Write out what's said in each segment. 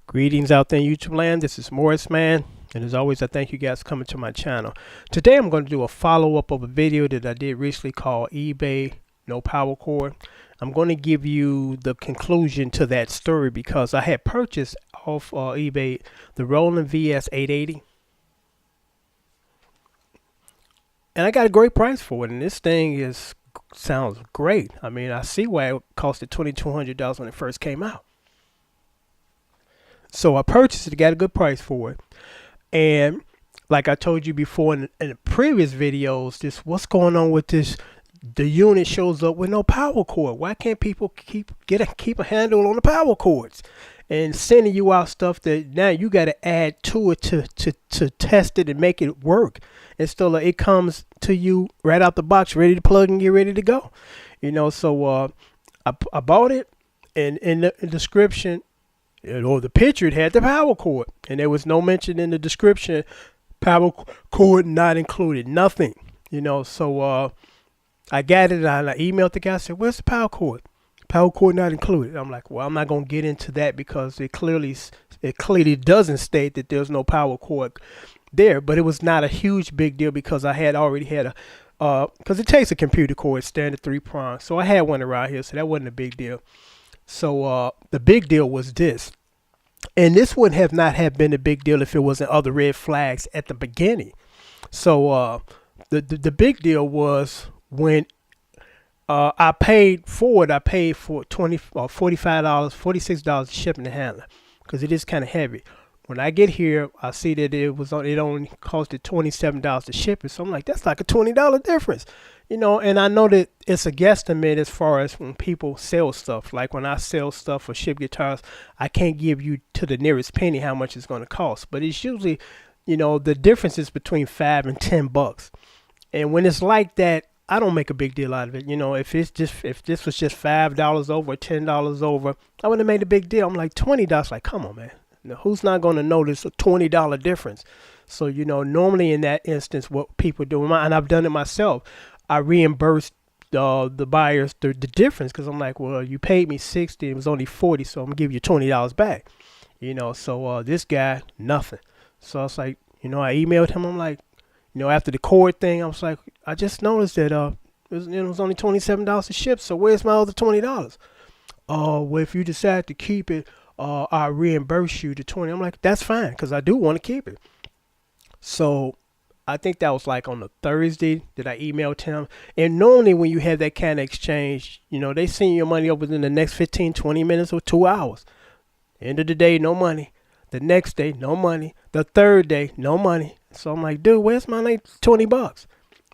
Greetings out there in YouTube land. This is Morris Man, and as always, I thank you guys for coming to my channel. Today, I'm going to do a follow-up of a video that I did recently called eBay No Power Cord. I'm going to give you the conclusion to that story because I had purchased off eBay the Roland VS 880, and I got a great price for it. And this thing sounds great. I mean, I see why it costed $2,200 when it first came out. So I purchased it, got a good price for it. And like I told you before in the previous videos, what's going on with this? The unit shows up with no power cord. Why can't people keep a handle on the power cords? And sending you out stuff that now you got to add to it to test it and make it work. And still it comes to you right out the box, ready to plug and get ready to go. So I bought it, and in the description, or the picture, it had the power cord, and there was no mention in the description, power cord not included, nothing. So I got it, and I emailed the guy, I said, where's the power cord? Power cord not included. I'm like, well, I'm not going to get into that because it clearly doesn't state that there's no power cord there. But it was not a huge big deal because I had already had because it takes a computer cord, standard 3-prong. So I had one around here, so that wasn't a big deal. So the big deal was this, and this would have not have been a big deal if it wasn't other red flags at the beginning. So the big deal was when I paid for it. I paid for $45, $46 shipping and handling because it is kind of heavy. When I get here, I see that it only costed $27 to ship it. So I'm like, that's like a $20 difference. And I know that it's a guesstimate as far as when people sell stuff. Like when I sell stuff or ship guitars, I can't give you to the nearest penny how much it's going to cost. But it's usually, the difference is between $5 and $10. And when it's like that, I don't make a big deal out of it. If this was just $5 over, $10 over, I wouldn't have made a big deal. I'm like $20. Like, come on, man. Now, who's not going to notice a $20 difference? So, normally in that instance, what people do, and I've done it myself, I reimbursed the buyers the difference because I'm like, well, you paid me $60, it was only $40, so I'm gonna give you $20 back. So this guy, nothing. So I was like, I emailed him. I'm like, after the cord thing, I was like, I just noticed that it was only $27 to ship. So where's my other $20? Oh, well, if you decide to keep it, I'll reimburse you the $20. I'm like, that's fine because I do want to keep it. So I think that was like on the Thursday that I emailed him. And normally when you have that kind of exchange, they send your money over within the next 15, 20 minutes or 2 hours. End of the day, no money. The next day, no money. The third day, no money. So I'm like, dude, where's my like $20?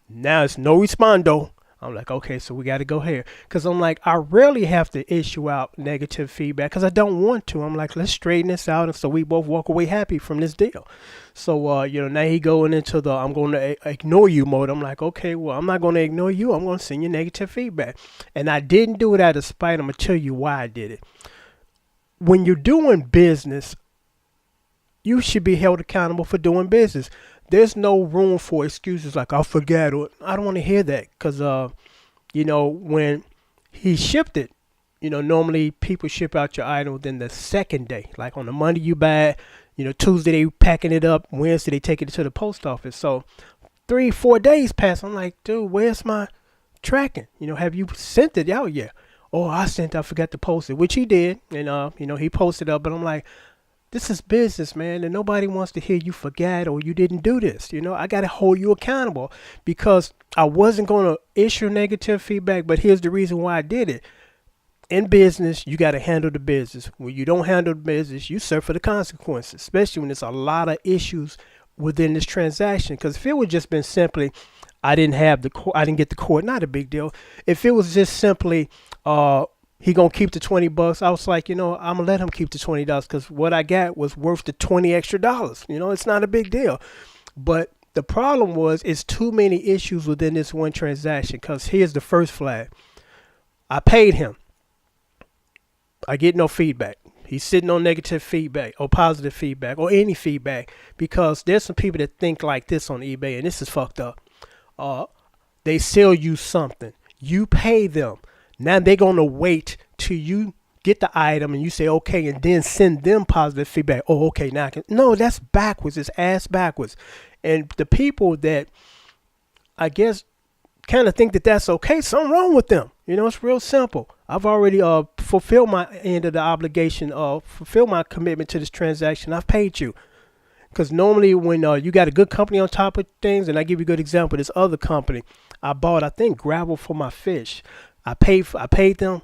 Now it's no respondo. I'm like, okay, so we got to go here. Because I'm like, I rarely have to issue out negative feedback because I don't want to. I'm like, let's straighten this out. And so we both walk away happy from this deal. So, now he going into the I'm going to ignore you mode. I'm like, okay, well, I'm not going to ignore you. I'm going to send you negative feedback. And I didn't do it out of spite. I'm going to tell you why I did it. When you're doing business, you should be held accountable for doing business. There's no room for excuses like I forgot, or I don't want to hear that because, when he shipped it, normally people ship out your item within the second day. Like on the Monday you buy it, Tuesday they packing it up, Wednesday they taking it to the post office. So 3-4 days pass. I'm like, dude, where's my tracking? Have you sent it out yet? Oh, I forgot to post it, which he did. And, he posted up, but I'm like, this is business, man, and nobody wants to hear you forgot or you didn't do this. I got to hold you accountable because I wasn't going to issue negative feedback, but here's the reason why I did it. In business, you got to handle the business. When you don't handle the business, you suffer the consequences, especially when there's a lot of issues within this transaction. Because if it would just been simply, I didn't get the cord, not a big deal. If it was just simply, he gonna keep the $20. I was like, I'm gonna let him keep the $20 because what I got was worth the $20 extra. It's not a big deal. But the problem was, it's too many issues within this one transaction. Because here's the first flag: I paid him. I get no feedback. He's sitting on negative feedback or positive feedback or any feedback because there's some people that think like this on eBay, and this is fucked up. They sell you something. You pay them. Now they're going to wait till you get the item and you say okay, and then send them positive feedback. Oh, okay, now I can. No, that's backwards. It's ass backwards. And the people that I guess kind of think that that's okay, something wrong with them. It's real simple. I've already fulfilled my end of the obligation, fulfilled my commitment to this transaction. I've paid you. Because normally when you got a good company on top of things, and I give you a good example, this other company, I bought, I think, gravel for my fish. I paid them.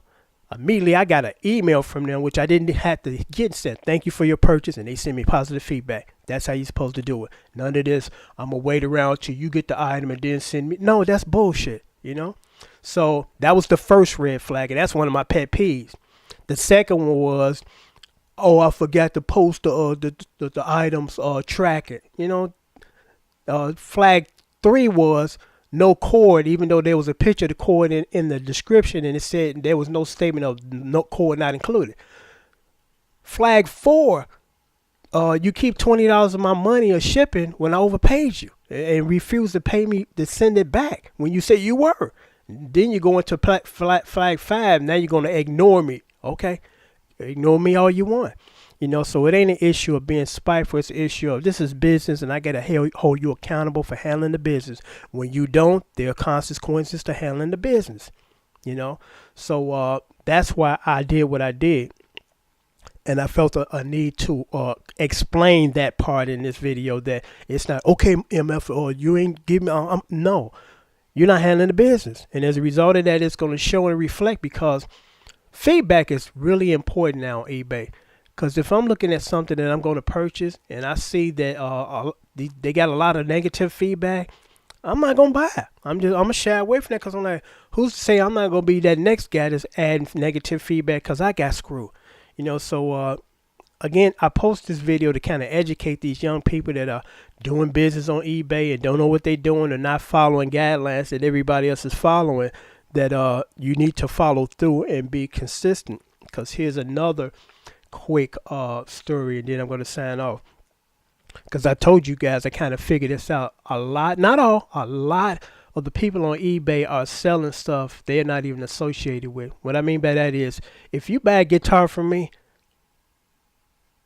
Immediately I got an email from them, which I didn't have to get, said, thank you for your purchase, and they sent me positive feedback. That's how you're supposed to do it. None of this, I'm going to wait around till you get the item and then send me. No, that's bullshit, So that was the first red flag, and that's one of my pet peeves. The second one was, oh, I forgot to post the items tracking. Flag 3 was no cord, even though there was a picture of the cord in the description, and it said there was no statement of no cord not included. Flag 4, you keep $20 of my money or shipping when I overpaid you and refuse to pay me to send it back when you said you were. Then you go into flag 5. Now you're going to ignore me. Okay, ignore me all you want. So it ain't an issue of being spiteful. It's an issue of this is business, and I got to hold you accountable for handling the business. When you don't, there are consequences to handling the business. So that's why I did what I did. And I felt a need to explain that part in this video, that it's not, okay, MF, or you ain't give me, no, you're not handling the business. And as a result of that, it's going to show and reflect, because feedback is really important now on eBay. Because if I'm looking at something that I'm going to purchase and I see that they got a lot of negative feedback, I'm not going to buy it. I'm going to shy away from that, because I'm like, who's to say I'm not going to be that next guy that's adding negative feedback because I got screwed. So again, I post this video to kind of educate these young people that are doing business on eBay and don't know what they're doing or not following guidelines that everybody else is following, that you need to follow through and be consistent. Because here's another quick story, and then I'm going to sign off. Because I told you guys, I kind of figured this out. A lot, not all, a lot of the people on eBay are selling stuff they're not even associated with. What I mean by that is, if you buy a guitar from me,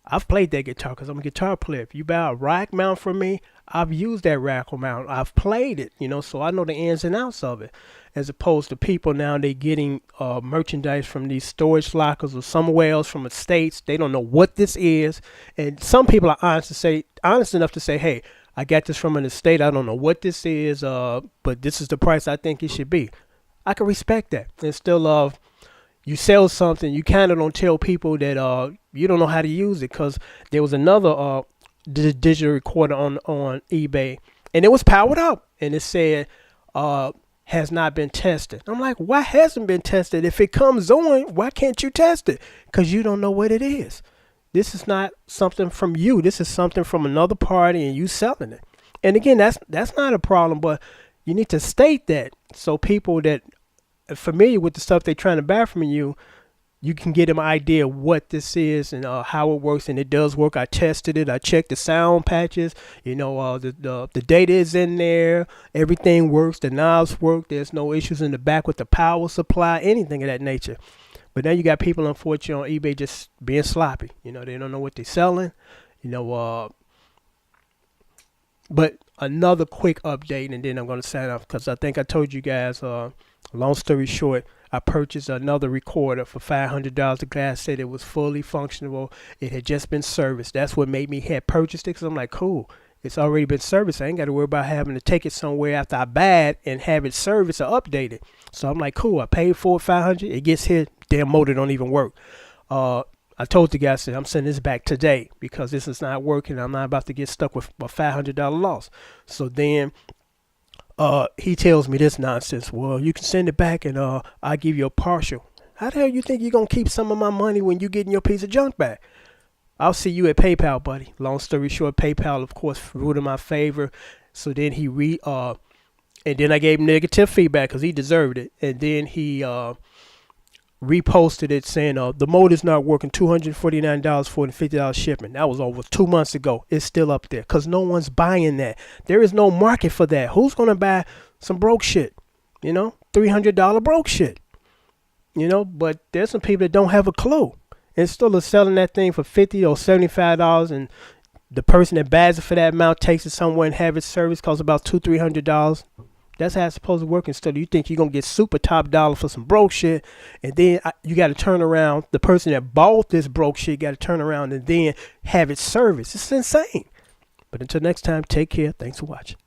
I've played that guitar because I'm a guitar player. If you buy a rack mount from me, I've used that rack mount. I've played it, so I know the ins and outs of it. As opposed to people now, they getting merchandise from these storage lockers or somewhere else from the States. They don't know what this is. And some people are honest enough to say, hey, I got this from an estate. I don't know what this is, but this is the price I think it should be. I can respect that. And still, you sell something, you kind of don't tell people that you don't know how to use it, because there was another digital recorder on eBay, and it was powered up, and it said has not been tested. I'm like, why hasn't been tested? If it comes on, why can't you test it? Because you don't know what it is. This is not something from you. This is something from another party, and you selling it. And again, that's not a problem, but you need to state that, so people that are familiar with the stuff they're trying to buy from you, you can get them an idea of what this is and how it works. And it does work. I tested it. I checked the sound patches. The data is in there. Everything works. The knobs work. There's no issues in the back with the power supply, anything of that nature. But now you got people, unfortunately, on eBay just being sloppy. They don't know what they're selling. But another quick update, and then I'm going to sign off, because I think I told you guys, long story short, I purchased another recorder for $500. The guy said it was fully functional. It had just been serviced. That's what made me have purchased it, because I'm like, cool. It's already been serviced. I ain't got to worry about having to take it somewhere after I buy it and have it serviced or updated. So I'm like, cool. I paid for it, $500. It gets here. Damn motor don't even work. I told the guy, I said, I'm sending this back today because this is not working. I'm not about to get stuck with a $500 loss. So then he tells me this nonsense. Well, you can send it back and I'll give you a partial. How the hell you think you're going to keep some of my money when you getting your piece of junk back? I'll see you at PayPal, buddy. Long story short, PayPal, of course, ruled in my favor. So then he and then I gave him negative feedback because he deserved it. And then he reposted it saying the motor's not working, $249 for the $50 shipment. That was over 2 months ago. It's still up there because no one's buying that. There is no market for that. Who's going to buy some broke shit? $300 broke shit. you know. But there's some people that don't have a clue and still are selling that thing for $50 or $75, and the person that buys it for that amount takes it somewhere and have it serviced, costs about $200-$300. That's how it's supposed to work. Instead, you think you're gonna get super top dollar for some broke shit, and then you got to turn around. The person that bought this broke shit got to turn around and then have it serviced. It's insane. But until next time, take care. Thanks for watching.